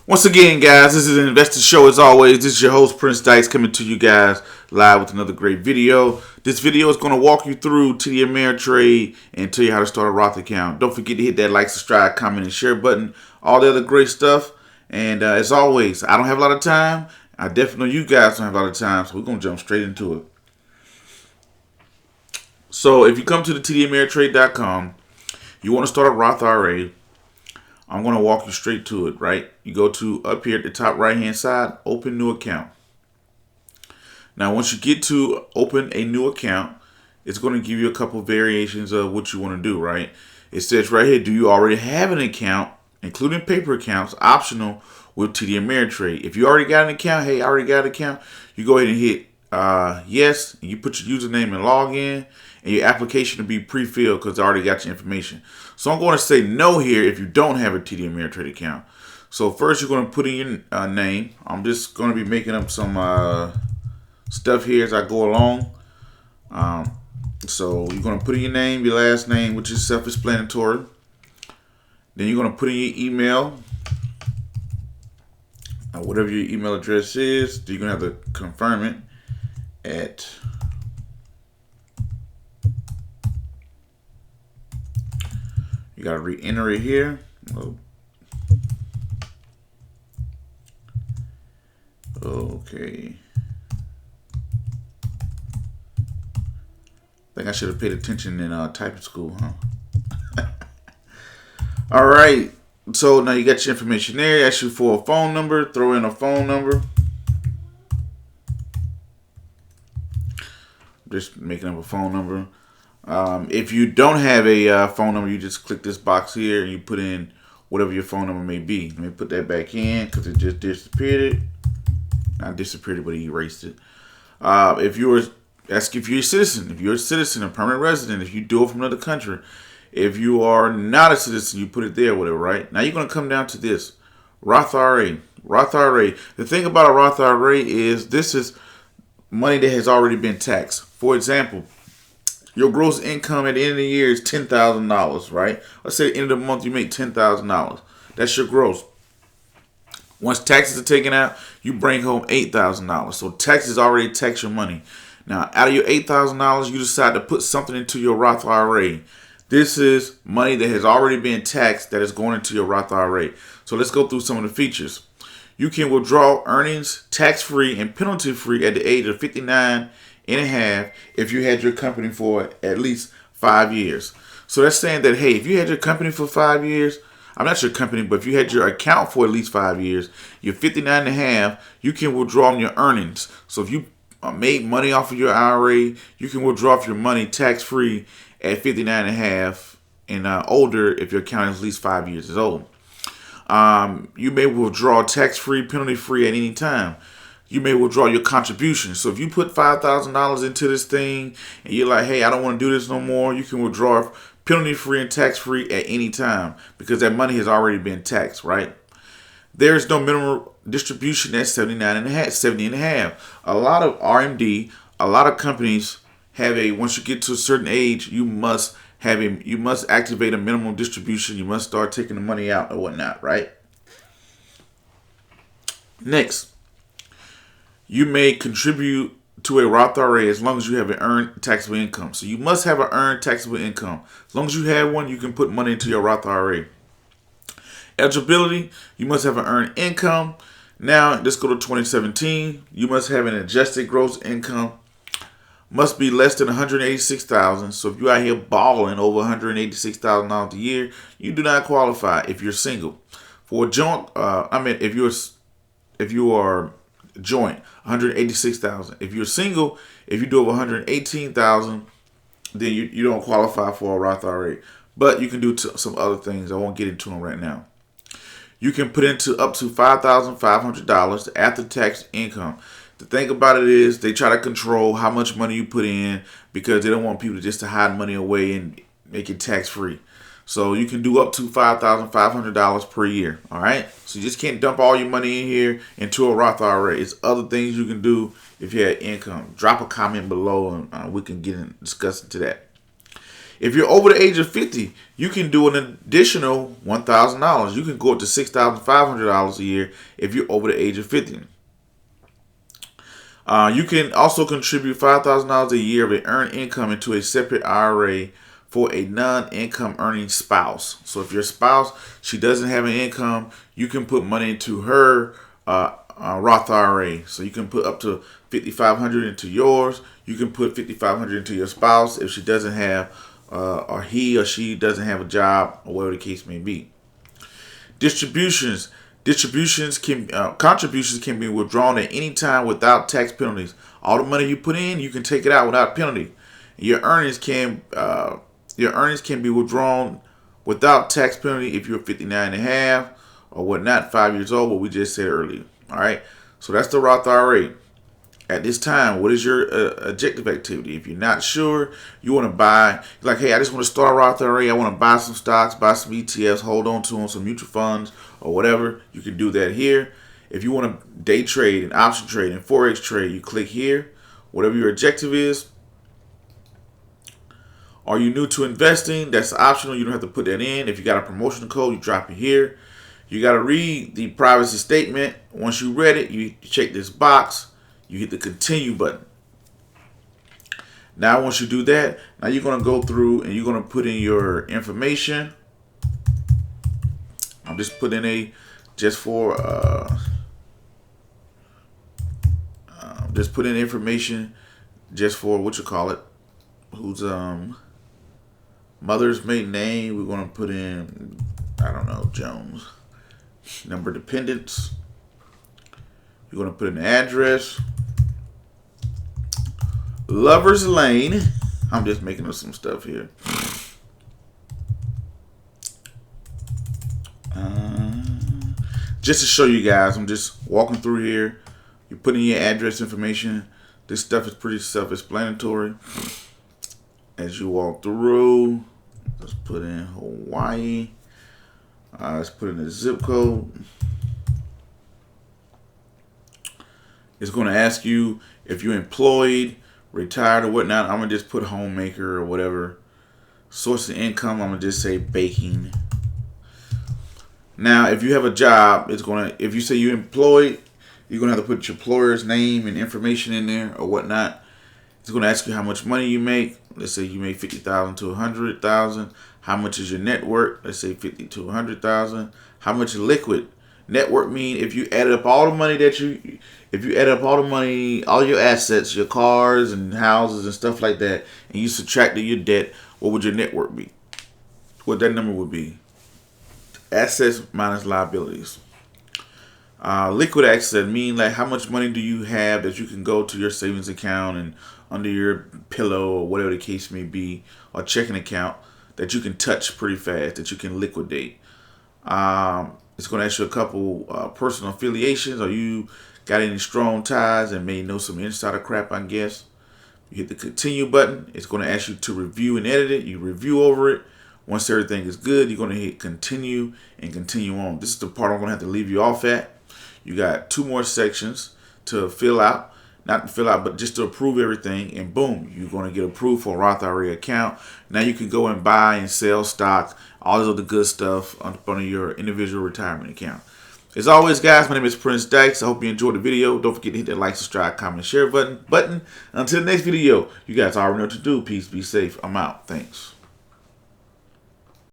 Once again, guys, this is an investor show as always. This is your host, Prince Dice, coming to you guys live with another great video. This video is going to walk you through to the Ameritrade and tell you how to start a Roth account. Don't forget to hit that like, subscribe, comment, and share button. All the other great stuff. And as always, I don't have a lot of time. I definitely know you guys don't have a lot of time, so we're going to jump straight into it. So if you come to the tdameritrade.com, you want to start a Roth IRA. I'm going to walk you straight to it, right? You go to up here at the top right-hand side, open new account. Now, once you get to open a new account, it's going to give you a couple variations of what you want to do, right? It says right here, do you already have an account, including paper accounts, optional with TD Ameritrade. If you already got an account, hey, I already got an account, you go ahead and hit yes, and you put your username and log in, and your application will be pre-filled because I already got your information. So I'm going to say no here if you don't have a TD Ameritrade account. So first you're going to put in your name. I'm just going to be making up some stuff here as I go along. So you're going to put in your name, your last name, which is self-explanatory. Then you're going to put in your email. Whatever your email address is, you're going to have to confirm it at you got to re-enter it here. Okay. I think I should have paid attention in typing school, huh? All right. So now you got your information there. Ask you for a phone number. Throw in a phone number. Just making up a phone number. If you don't have a phone number, you just click this box here and you put in whatever your phone number may be. Let me put that back in because it just disappeared. Not disappeared it, but he erased it. If you're a citizen, a permanent resident, if you do it from another country, if you are not a citizen, you put it there, whatever, right? Now you're going to come down to this Roth IRA. Roth IRA. The thing about a Roth IRA is this is money that has already been taxed. For example, your gross income at the end of the year is $10,000, right? Let's say at the end of the month you make $10,000. That's your gross. Once taxes are taken out, you bring home $8,000. So taxes already tax your money. Now, out of your $8,000, you decide to put something into your Roth IRA. This is money that has already been taxed that is going into your Roth IRA. So let's go through some of the features. You can withdraw earnings tax-free and penalty-free at the age of 59 and a half if you had your company for at least 5 years. So that's saying that, hey, if you had your company for 5 years, I'm not your company, but if you had your account for at least 5 years, you're 59 and a half, you can withdraw your earnings. So if you made money off of your IRA, you can withdraw your money tax-free at 59 and a half and older if your account is at least 5 years old. You may withdraw tax-free, penalty-free at any time. You may withdraw your contribution. So if you put $5,000 into this thing and you're like, hey, I don't want to do this no more, you can withdraw penalty-free and tax-free at any time because that money has already been taxed, right? There's no minimum distribution at 79 and a half, 70 and a half. A lot of RMD, a lot of companies have once you get to a certain age, you must activate a minimum distribution. You must start taking the money out or whatnot, right? Next, you may contribute to a Roth IRA as long as you have an earned taxable income. So you must have an earned taxable income. As long as you have one, you can put money into your Roth IRA. Eligibility, you must have an earned income. Now, let's go to 2017. You must have an adjusted gross income. Must be less than $186,000. So if you're out here balling over $186,000 a year, you do not qualify if you're single. For a joint, if you are joint, $186,000. If you're single, if you do over $118,000, then you don't qualify for a Roth IRA. But you can do some other things. I won't get into them right now. You can put into up to $5,500 after-tax income. The thing about it is they try to control how much money you put in because they don't want people just to hide money away and make it tax-free. So you can do up to $5,500 per year. All right. So you just can't dump all your money in here into a Roth IRA. It's other things you can do if you have income. Drop a comment below and we can get in discuss into that. If you're over the age of 50, you can do an additional $1,000. You can go up to $6,500 a year if you're over the age of 50. You can also contribute $5,000 a year of earned income into a separate IRA for a non-income earning spouse. So if your spouse, she doesn't have an income, you can put money into her Roth IRA. So you can put up to $5,500 into yours. You can put $5,500 into your spouse if she doesn't have, or he or she doesn't have a job, or whatever the case may be. Contributions can be withdrawn at any time without tax penalties. All the money you put in, you can take it out without penalty. Your earnings can be withdrawn without tax penalty if you're 59 and a half or whatnot, 5 years old, what we just said earlier. All right, so that's the Roth IRA. At this time, what is your objective activity? If you're not sure, you want to buy, like, hey, I just want to start a Roth IRA. I want to buy some stocks, buy some ETFs, hold on to them, some mutual funds or whatever. You can do that here. If you want to day trade and option trade and Forex trade, you click here. Whatever your objective is. Are you new to investing? That's optional. You don't have to put that in. If you got a promotional code, you drop it here. You got to read the privacy statement. Once you read it, you check this box. You hit the continue button. Now, once you do that, now you're going to go through and you're going to put in your information. I'm just putting in just put in information just for what you call it. Who's mother's maiden name. We're going to put in, I don't know, Jones. Number of dependents. You're going to put in the address. Lover's Lane. I'm just making up some stuff here. Just to show you guys, I'm just walking through here. You put in your address information. This stuff is pretty self-explanatory. As you walk through, let's put in Hawaii. Let's put in the zip code. It's going to ask you if you're employed, retired, or whatnot. I'm going to just put homemaker or whatever. Source of income, I'm going to just say baking. Now, if you have a job, it's going to, if you say you're employed, you're going to have to put your employer's name and information in there or whatnot. It's going to ask you how much money you make. Let's say you make $50,000 to $100,000. How much is your net worth? Let's say $50,000 to $100,000. How much liquid? Net worth mean if you added up all the money all your assets, your cars and houses and stuff like that, and you subtracted your debt, what would your net worth be? What that number would be? Assets minus liabilities. Liquid assets mean like how much money do you have that you can go to your savings account and under your pillow or whatever the case may be, or checking account that you can touch pretty fast, that you can liquidate. It's going to ask you a couple personal affiliations. Are you got any strong ties and may know some insider crap, I guess. You hit the continue button. It's going to ask you to review and edit it. You review over it. Once everything is good, you're going to hit continue and continue on. This is the part I'm going to have to leave you off at. You got 2 more sections to fill out. Not to fill out, but just to approve everything. And boom, you're going to get approved for a Roth IRA account. Now you can go and buy and sell stocks, all this other good stuff under your individual retirement account. As always, guys, my name is Prince Dykes. I hope you enjoyed the video. Don't forget to hit that like, subscribe, comment, and share button. Until the next video, you guys already know what to do. Peace, be safe. I'm out. Thanks.